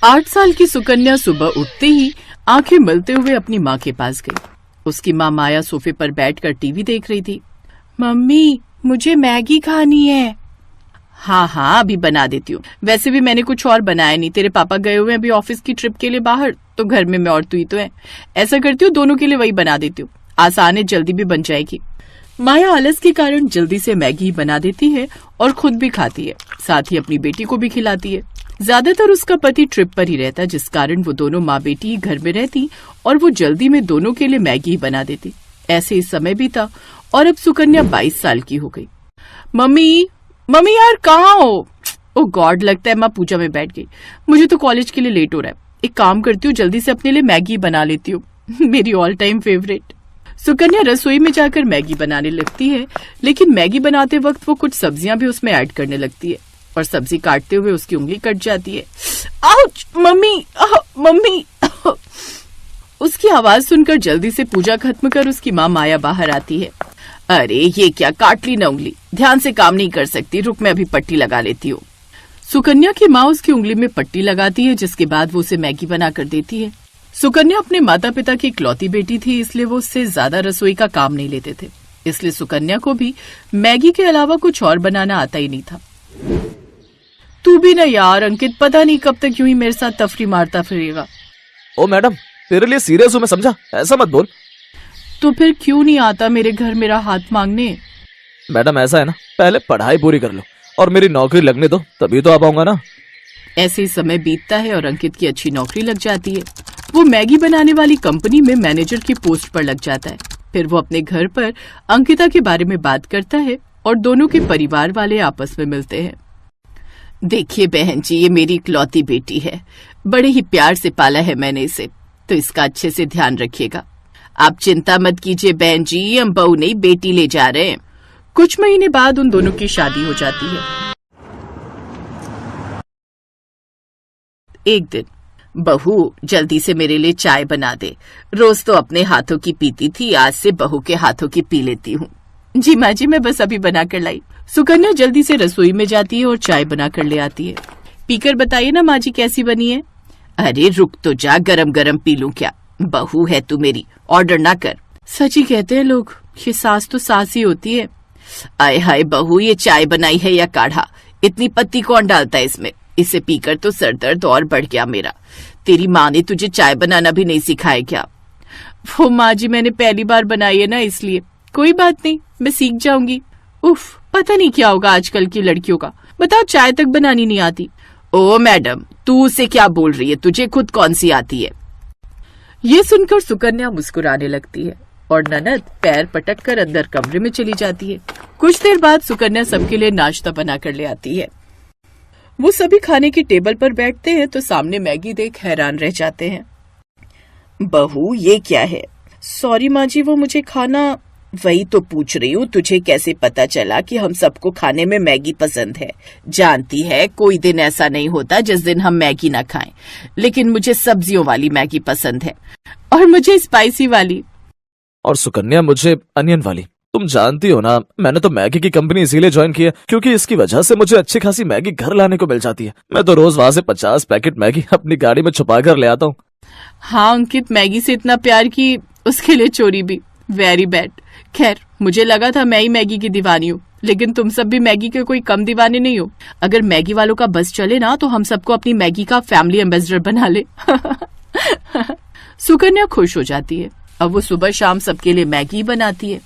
8 साल की सुकन्या सुबह उठते ही आंखें मलते हुए अपनी माँ के पास गई। उसकी माँ माया सोफे पर बैठकर टीवी देख रही थी। मम्मी, मुझे मैगी खानी है। हाँ, अभी बना देती हूँ। वैसे भी मैंने कुछ और बनाया नहीं, तेरे पापा गए हुए हैं अभी ऑफिस की ट्रिप के लिए बाहर, तो घर में मैं और तू ही तो है। ऐसा करती हूँ, दोनों के लिए वही बना देती हूँ, आसान है, जल्दी भी बन जाएगी। माया आलस के कारण जल्दी से मैगी बना देती है और खुद भी खाती है, साथ ही अपनी बेटी को भी खिलाती है। ज्यादातर उसका पति ट्रिप पर ही रहता, जिस कारण वो दोनों माँ बेटी ही घर में रहती और वो जल्दी में दोनों के लिए मैगी बना देती। ऐसे ही समय बीता और अब सुकन्या 22 साल की हो गई। मम्मी यार कहाँ हो? ओ गॉड, लगता है माँ पूजा में बैठ गई। मुझे तो कॉलेज के लिए लेट हो रहा है। एक काम करती हूँ, जल्दी से अपने लिए मैगी बना लेती हूँ। मेरी ऑल टाइम फेवरेट। सुकन्या रसोई में जाकर मैगी बनाने लगती है, लेकिन मैगी बनाते वक्त वो कुछ सब्जियां भी उसमें ऐड करने लगती है और सब्जी काटते हुए उसकी उंगली कट जाती है। आउच! मम्मी! उसकी आवाज सुनकर जल्दी से पूजा खत्म कर उसकी माँ माया बाहर आती है। अरे ये क्या, काट ली ना उंगली, ध्यान से काम नहीं कर सकती, रुक मैं अभी पट्टी लगा लेती हूँ। सुकन्या की माँ उसकी उंगली में पट्टी लगाती है, जिसके बाद वो उसे मैगी बना कर देती है। सुकन्या अपने माता पिता की इकलौती बेटी थी, इसलिए वो उससे ज्यादा रसोई का काम नहीं लेते थे। इसलिए सुकन्या को भी मैगी के अलावा कुछ और बनाना आता ही नहीं था। तू भी ना यार अंकित, पता नहीं कब तक यूं ही मेरे साथ तफरी मारता फिरेगा। ओ मैडम, तेरे लिए सीरियस हूँ मैं, समझा? ऐसा मत बोल। तो फिर क्यों नहीं आता मेरे घर मेरा हाथ मांगने? मैडम ऐसा है ना, पहले पढ़ाई पूरी कर लो और मेरी नौकरी लगने दो, तभी तो आ पाऊंगा ना। ऐसे ही समय बीतता है और अंकित की अच्छी नौकरी लग जाती है। वो मैगी बनाने वाली कंपनी में मैनेजर की पोस्ट पर लग जाता है। फिर वो अपने घर पर अंकिता के बारे में बात करता है और दोनों के परिवार वाले आपस में मिलते हैं। देखिए बहन जी, ये मेरी इकलौती बेटी है, बड़े ही प्यार से पाला है मैंने इसे, तो इसका अच्छे से ध्यान रखिएगा। आप चिंता मत कीजिए बहन जी, हम बहू नहीं बेटी ले जा रहे हैं। कुछ महीने बाद उन दोनों की शादी हो जाती है। एक दिन, बहू जल्दी से मेरे लिए चाय बना दे, रोज तो अपने हाथों की पीती थी, आज से बहू के हाथों की पी लेती हूँ। जी माँ जी, मैं बस अभी बना कर लाई। सुकन्या जल्दी से रसोई में जाती है और चाय बना कर ले आती है। पीकर बताइए ना माँ जी कैसी बनी है। अरे रुक तो जा, गरम गरम पी लूं क्या, बहू है तू मेरी, ऑर्डर ना कर। सच ही कहते हैं लोग, ये सास तो सास ही होती है। आय हाय बहू, ये चाय बनाई है या काढ़ा? इतनी पत्ती कौन डालता है इसमें? इसे पीकर तो सर दर्द और बढ़ गया मेरा। तेरी माँ ने तुझे चाय बनाना भी नहीं सिखाया क्या? वो माँ जी, मैंने पहली बार बनाई है ना, इसलिए। कोई बात नहीं, मैं सीख जाऊंगी। उफ, पता नहीं क्या होगा आजकल की लड़कियों का, बताओ चाय तक बनानी नहीं आती। ओ मैडम, तू उसे क्या बोल रही है, तुझे खुद कौन सी आती है? ये सुनकर सुकन्या मुस्कुराने लगती है और ननद पैर पटक कर अंदर कमरे में चली जाती है। कुछ देर बाद सुकन्या सबके लिए नाश्ता बना कर ले आती है। वो सभी खाने की टेबल पर बैठते हैं तो सामने मैगी देख हैरान रह जाते हैं। बहू ये क्या है? सॉरी माँ जी, वो मुझे खाना। वही तो पूछ रही हूँ, तुझे कैसे पता चला कि हम सबको खाने में मैगी पसंद है? जानती है कोई दिन ऐसा नहीं होता जिस दिन हम मैगी ना खाएं, लेकिन मुझे सब्जियों वाली मैगी पसंद है और मुझे स्पाइसी वाली। और सुकन्या मुझे अनियन वाली। तुम जानती हो ना, मैंने तो मैगी की कंपनी इसीलिए ज्वाइन की है क्योंकि इसकी वजह से मुझे अच्छी खासी मैगी घर लाने को मिल जाती है। मैं तो रोज वहाँ से 50 पैकेट मैगी अपनी गाड़ी में छुपा कर ले आता हूँ। हाँ अंकित, मैगी से इतना प्यार की उसके लिए चोरी भी, वेरी बैड। खैर, मुझे लगा था मैं ही मैगी की दीवानी हूँ, लेकिन तुम सब भी मैगी के कोई कम दीवाने नहीं हो। अगर मैगी वालों का बस चले ना तो हम सबको अपनी मैगी का फैमिली एम्बेसडर बना ले। सुकन्या खुश हो जाती है। अब वो सुबह शाम सबके लिए मैगी बनाती है।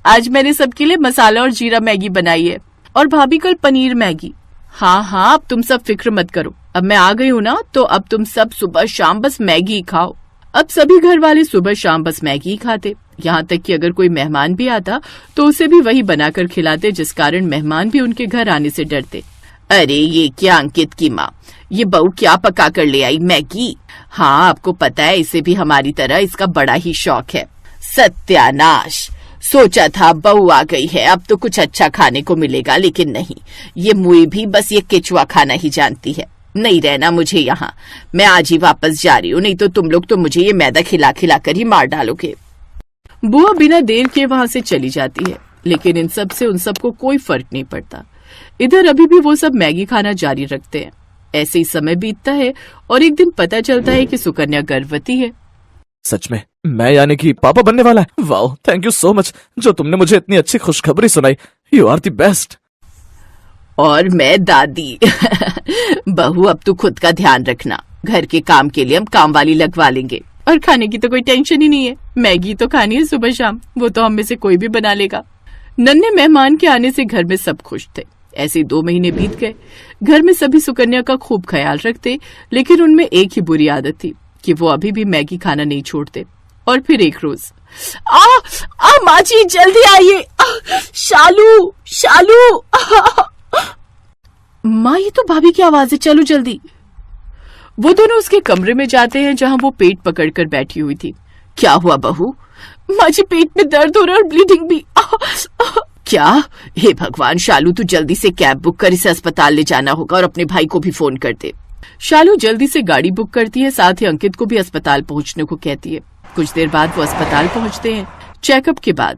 आज मैंने सबके लिए मसाला और जीरा मैगी बनाई है और भाभी कल पनीर मैगी। हाँ, अब तुम सब फिक्र मत करो, अब मैं आ गई हूँ ना, तो अब तुम सब सुबह शाम बस मैगी ही खाओ। अब सभी घर वाले सुबह शाम बस मैगी ही खाते, यहाँ तक कि अगर कोई मेहमान भी आता तो उसे भी वही बनाकर खिलाते, जिस कारण मेहमान भी उनके घर आने से डरते। अरे ये क्या अंकित की माँ, ये बहू क्या पका कर ले आई, मैगी? हाँ आपको पता है, इसे भी हमारी तरह इसका बड़ा ही शौक है। सत्यानाश, सोचा था बहू आ गई है अब तो कुछ अच्छा खाने को मिलेगा, लेकिन नहीं, ये मुई भी बस ये केचुआ खाना ही जानती है। नहीं रहना मुझे यहाँ, मैं आज ही वापस जा रही हूँ, नहीं तो तुम लोग तो मुझे ये मैदा खिला खिला कर ही मार डालोगे। बुआ बिना देर के वहां से चली जाती है, लेकिन इन सब से उन सबको कोई फर्क नहीं पड़ता। इधर अभी भी वो सब मैगी खाना जारी रखते हैं। ऐसे ही समय बीतता है और एक दिन पता चलता है कि सुकन्या गर्भवती है। सच में मैं यानी कि पापा बनने वाला है। Wow, thank you so much जो तुमने मुझे इतनी अच्छी खुशखबरी सुनाई। You are the best. और मैं दादी। बहू, अब तू खुद का ध्यान रखना। घर के काम के लिए हम काम वाली लगवा लेंगे और खाने की तो कोई टेंशन ही नहीं है। मैगी तो खानी है सुबह शाम, वो तो हम में से कोई भी बना लेगा। नन्हे मेहमान के आने से घर में सब खुश थे। ऐसे 2 महीने बीत गए। घर में सभी सुकन्या का खूब ख्याल रखते, लेकिन उनमें एक ही बुरी आदत थी कि वो अभी भी मैगी खाना नहीं छोड़ते। और फिर एक रोज, माँ जी जल्दी आइए, शालू शालू। माँ, ये तो भाभी की आवाज है, चलो जल्दी। वो दोनों उसके कमरे में जाते हैं जहां वो पेट पकड़कर बैठी हुई थी। क्या हुआ बहू? माँ जी, पेट में दर्द हो रहा है और ब्लीडिंग भी। क्या? हे भगवान शालू, तू जल्दी से कैब बुक कर, इसे अस्पताल ले जाना होगा और अपने भाई को भी फोन कर दे। शालू जल्दी से गाड़ी बुक करती है, साथ ही अंकित को भी अस्पताल पहुंचने को कहती है। कुछ देर बाद वो अस्पताल पहुंचते हैं। चेकअप के बाद,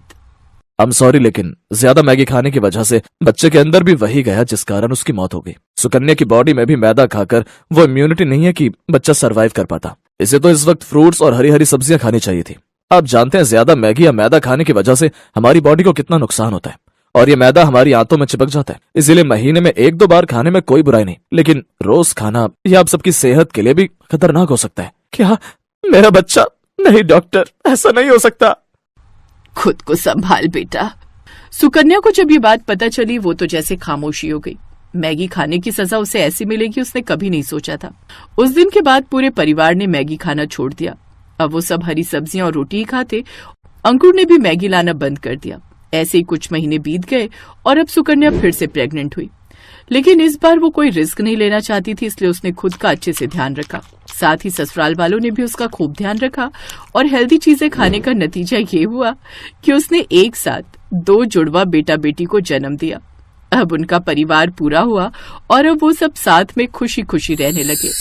आई एम सॉरी, लेकिन ज्यादा मैगी खाने की वजह से बच्चे के अंदर भी वही गया जिस कारण उसकी मौत हो गई। सुकन्या की बॉडी में भी मैदा खाकर वो इम्यूनिटी नहीं है कि बच्चा सरवाइव कर पाता। इसे तो इस वक्त फ्रूट्स और हरी हरी सब्जियां खानी चाहिए थी। आप जानते हैं ज्यादा मैगी या मैदा खाने की वजह से हमारी बॉडी को कितना नुकसान होता है, और ये मैदा हमारी आंतों में चिपक जाता है। इसीलिए महीने में 1-2 बार खाने में कोई बुराई नहीं, लेकिन रोज खाना यह आप सबकी सेहत के लिए भी खतरनाक हो सकता है। क्या मेरा बच्चा? नहीं डॉक्टर, ऐसा नहीं हो सकता। खुद को संभाल बेटा। सुकन्या को जब ये बात पता चली, वो तो जैसे खामोशी हो गई। मैगी खाने की सजा उसे ऐसी मिलेगी उसने कभी नहीं सोचा था। उस दिन के बाद पूरे परिवार ने मैगी खाना छोड़ दिया। अब वो सब हरी सब्जियां और रोटी ही खाते। अंकुर ने भी मैगी लाना बंद कर दिया। ऐसे ही कुछ महीने बीत गए और अब सुकन्या फिर से प्रेग्नेंट हुई, लेकिन इस बार वो कोई रिस्क नहीं लेना चाहती थी, इसलिए उसने खुद का अच्छे से ध्यान रखा। साथ ही ससुराल वालों ने भी उसका खूब ध्यान रखा और हेल्दी चीजें खाने का नतीजा ये हुआ कि उसने एक साथ 2 जुड़वा बेटा बेटी को जन्म दिया। अब उनका परिवार पूरा हुआ और अब वो सब साथ में खुशी खुशी रहने लगे।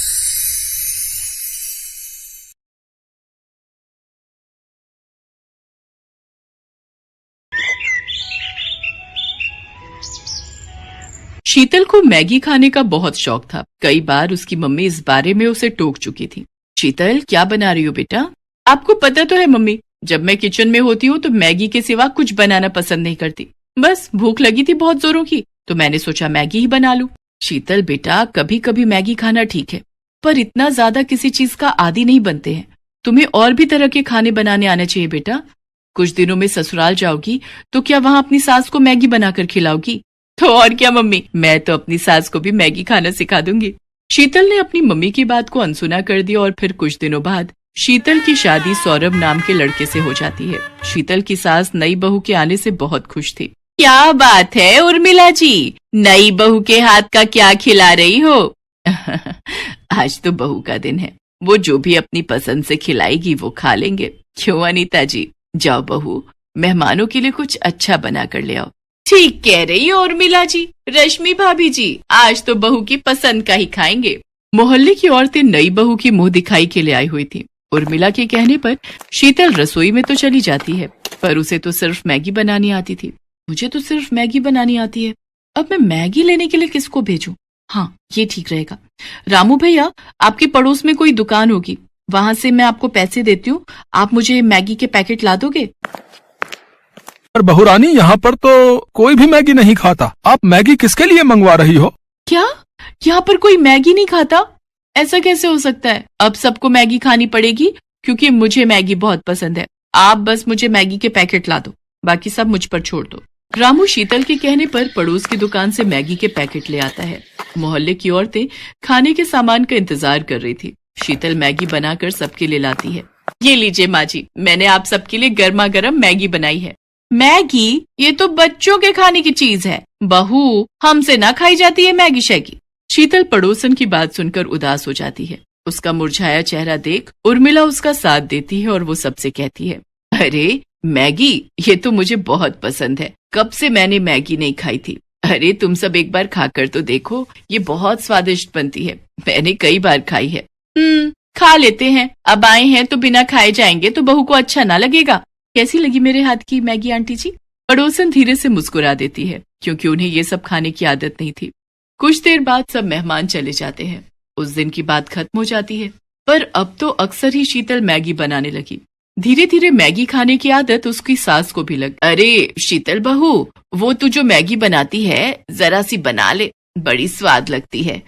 शीतल को मैगी खाने का बहुत शौक था। कई बार उसकी मम्मी इस बारे में उसे टोक चुकी थी। शीतल, क्या बना रही हो बेटा? आपको पता तो है मम्मी, जब मैं किचन में होती हूँ तो मैगी के सिवा कुछ बनाना पसंद नहीं करती। बस भूख लगी थी बहुत जोरों की, तो मैंने सोचा मैगी ही बना लूं। शीतल बेटा, कभी कभी मैगी खाना ठीक है, पर इतना ज्यादा किसी चीज का आदी नहीं बनते हैं। तुम्हें और भी तरह के खाने बनाने आने चाहिए बेटा। कुछ दिनों में ससुराल जाओगी तो क्या वहाँ अपनी सास को मैगी बनाकर खिलाओगी? तो और क्या मम्मी, मैं तो अपनी सास को भी मैगी खाना सिखा दूंगी। शीतल ने अपनी मम्मी की बात को अनसुना कर दिया और फिर कुछ दिनों बाद शीतल की शादी सौरभ नाम के लड़के से हो जाती है। शीतल की सास नई बहू के आने से बहुत खुश थी। क्या बात है उर्मिला जी, नई बहू के हाथ का क्या खिला रही हो? आज तो बहू का दिन है, वो जो भी अपनी पसंद से खिलाएगी वो खा लेंगे। क्यों अनीता जी? जाओ बहू, मेहमानों के लिए कुछ अच्छा बना कर ले आओ। ठीक कह रही हो उर्मिला जी। रश्मि भाभी जी, आज तो बहू की पसंद का ही खाएंगे। मोहल्ले की औरतें नई बहू की मुंह दिखाई के लिए आई हुई थी। उर्मिला के कहने पर शीतल रसोई में तो चली जाती है, पर उसे तो सिर्फ मैगी बनानी आती थी। मुझे तो सिर्फ मैगी बनानी आती है, अब मैं मैगी लेने के लिए किसको भेजूं? हाँ, ये ठीक रहेगा। रामू भैया, आपके पड़ोस में कोई दुकान होगी, वहां से मैं आपको पैसे देती हूँ, आप मुझे मैगी के पैकेट ला दोगे? पर बहुरानी, यहाँ पर तो कोई भी मैगी नहीं खाता। आप मैगी किसके लिए मंगवा रही हो? क्या? यहाँ पर कोई मैगी नहीं खाता? ऐसा कैसे हो सकता है? अब सबको मैगी खानी पड़ेगी क्योंकि मुझे मैगी बहुत पसंद है। आप बस मुझे मैगी के पैकेट ला दो, बाकी सब मुझ पर छोड़ दो। रामू शीतल के कहने पर पड़ोस की दुकान से मैगी के पैकेट ले आता है। मोहल्ले की औरतें खाने के सामान का इंतजार कर रही थी। शीतल मैगी बनाकर सबके लिए लाती है। ये लीजिए माँ जी, मैंने आप सबके लिए गर्मा गर्म मैगी बनाई है। मैगी? ये तो बच्चों के खाने की चीज है बहू, हमसे ना खाई जाती है मैगी शैगी। शीतल पड़ोसन की बात सुनकर उदास हो जाती है। उसका मुरझाया चेहरा देख उर्मिला उसका साथ देती है और वो सबसे कहती है, अरे मैगी, ये तो मुझे बहुत पसंद है, कब से मैंने मैगी नहीं खाई थी। अरे तुम सब एक बार खाकर तो देखो, ये बहुत स्वादिष्ट बनती है, मैंने कई बार खाई है। खा लेते हैं, अब आए हैं तो बिना खाए जाएंगे तो बहू को अच्छा ना लगेगा। कैसी लगी मेरे हाथ की मैगी आंटी जी? पड़ोसन धीरे से मुस्कुरा देती है, क्योंकि उन्हें ये सब खाने की आदत नहीं थी। कुछ देर बाद सब मेहमान चले जाते हैं। उस दिन की बात खत्म हो जाती है। पर अब तो अक्सर ही शीतल मैगी बनाने लगी। धीरे धीरे मैगी खाने की आदत उसकी सास को भी लग। अरे शीतल बहू, वो तू जो मैगी बनाती है जरा सी बना ले, बड़ी स्वाद लगती है।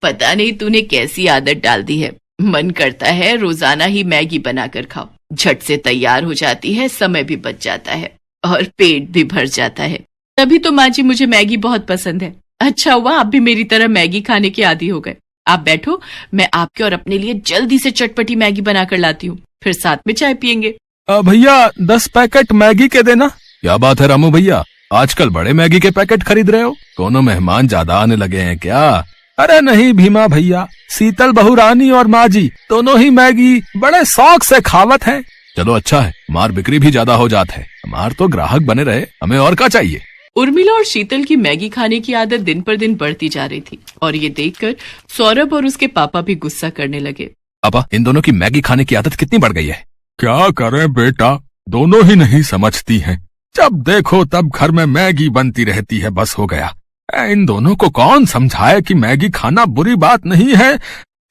पता नहीं तूने कैसी आदत डाल दी है, मन करता है रोजाना ही मैगी बनाकर खाओ। झट से तैयार हो जाती है, समय भी बच जाता है और पेट भी भर जाता है। तभी तो माँ जी मुझे मैगी बहुत पसंद है। अच्छा हुआ आप भी मेरी तरह मैगी खाने के आदी हो गए। आप बैठो, मैं आपके और अपने लिए जल्दी से चटपटी मैगी बनाकर लाती हूँ, फिर साथ में चाय पियेंगे। भैया 10 पैकेट मैगी के देना। क्या बात है रामू भैया, आजकल बड़े मैगी के पैकेट खरीद रहे हो? दोनों मेहमान ज्यादा आने लगे हैं क्या? अरे नहीं भीमा भैया, शीतल बहुरानी और माँ जी दोनों ही मैगी बड़े शौक से खावत हैं। चलो अच्छा है, हमार बिक्री भी ज्यादा हो जात है, हमार तो ग्राहक बने रहे, हमें और क्या चाहिए। उर्मिला और शीतल की मैगी खाने की आदत दिन पर दिन बढ़ती जा रही थी और ये देखकर सौरभ और उसके पापा भी गुस्सा करने लगे। पापा, इन दोनों की मैगी खाने की आदत कितनी बढ़ गई है। क्या करें बेटा, दोनों ही नहीं समझती हैं। जब देखो तब घर में मैगी बनती रहती है, बस हो गया। इन दोनों को कौन समझाए कि मैगी खाना बुरी बात नहीं है,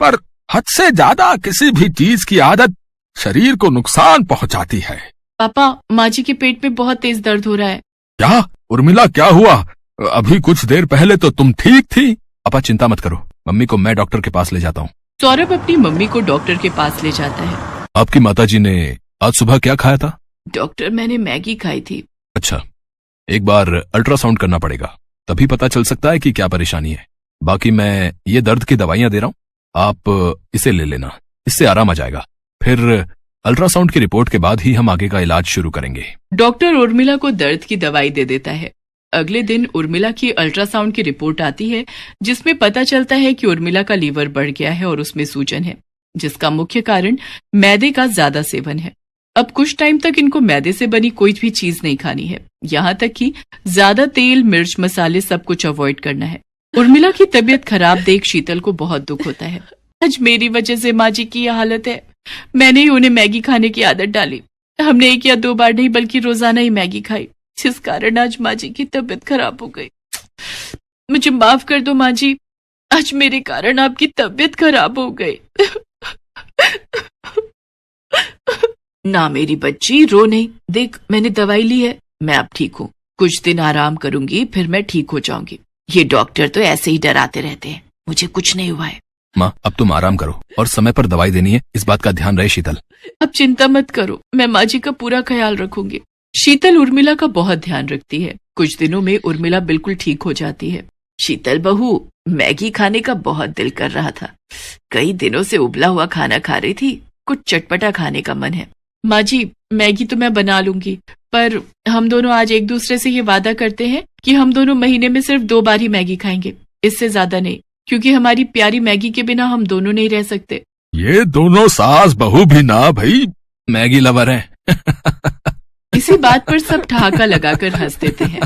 पर हद से ज्यादा किसी भी चीज की आदत शरीर को नुकसान पहुंचाती है। पापा, माँ जी के पेट में बहुत तेज दर्द हो रहा है। क्या उर्मिला, क्या हुआ? अभी कुछ देर पहले तो तुम ठीक थी। पापा चिंता मत करो, मम्मी को मैं डॉक्टर के पास ले जाता हूँ। सौरभ अपनी मम्मी को डॉक्टर के पास ले जाता है। आपकी माताजी ने आज सुबह क्या खाया था? डॉक्टर, मैंने मैगी खाई थी। अच्छा, एक बार अल्ट्रासाउंड करना पड़ेगा, तभी पता चल सकता है कि क्या परेशानी है। बाकी मैं ये दर्द की दवाइयां दे रहा हूँ, आप इसे ले लेना, इससे आराम आ जाएगा। फिर अल्ट्रासाउंड की रिपोर्ट के बाद ही हम आगे का इलाज शुरू करेंगे। डॉक्टर उर्मिला को दर्द की दवाई दे देता है। अगले दिन उर्मिला की अल्ट्रासाउंड की रिपोर्ट आती है, जिसमें पता चलता है कि उर्मिला का लीवर बढ़ गया है और उसमें सूजन है, जिसका मुख्य कारण मैदे का ज्यादा सेवन है। अब कुछ टाइम तक इनको मैदे से बनी कोई भी चीज नहीं खानी है, यहाँ तक कि ज्यादा तेल, मिर्च, मसाले सब कुछ अवॉइड करना है। उर्मिला की तबीयत खराब देख शीतल को बहुत दुख होता है। आज मेरी वजह से माँ जी की यह हालत है। मैंने ही उन्हें मैगी खाने की आदत डाली। हमने 1 या 2 बार नहीं बल्कि रोजाना ही मैगी खाई, जिस कारण आज माँ जी की तबीयत खराब हो गई। मुझे माफ कर दो माँ जी, आज मेरे कारण आपकी तबीयत खराब हो गई। ना मेरी बच्ची, रो नहीं, देख मैंने दवाई ली है, मैं अब ठीक हूँ। कुछ दिन आराम करूंगी, फिर मैं ठीक हो जाऊंगी। ये डॉक्टर तो ऐसे ही डराते रहते हैं, मुझे कुछ नहीं हुआ है। माँ, अब तुम आराम करो और समय पर दवाई देनी है, इस बात का ध्यान रहे शीतल। अब चिंता मत करो, मैं माँ जी का पूरा ख्याल रखूंगी। शीतल उर्मिला का बहुत ध्यान रखती है। कुछ दिनों में उर्मिला बिल्कुल ठीक हो जाती है। शीतल बहू, मैगी खाने का बहुत दिल कर रहा था, कई दिनों से उबला हुआ खाना खा रही थी, कुछ चटपटा खाने का मन है। माँ जी, मैगी तो मैं बना लूंगी, पर हम दोनों आज एक दूसरे से ये वादा करते हैं कि हम दोनों महीने में सिर्फ 2 बार ही मैगी खाएंगे, इससे ज्यादा नहीं, क्योंकि हमारी प्यारी मैगी के बिना हम दोनों नहीं रह सकते। ये दोनों सास बहू भी ना भाई मैगी लवर हैं। इसी बात पर सब ठहाका लगाकर हंस देते हैं।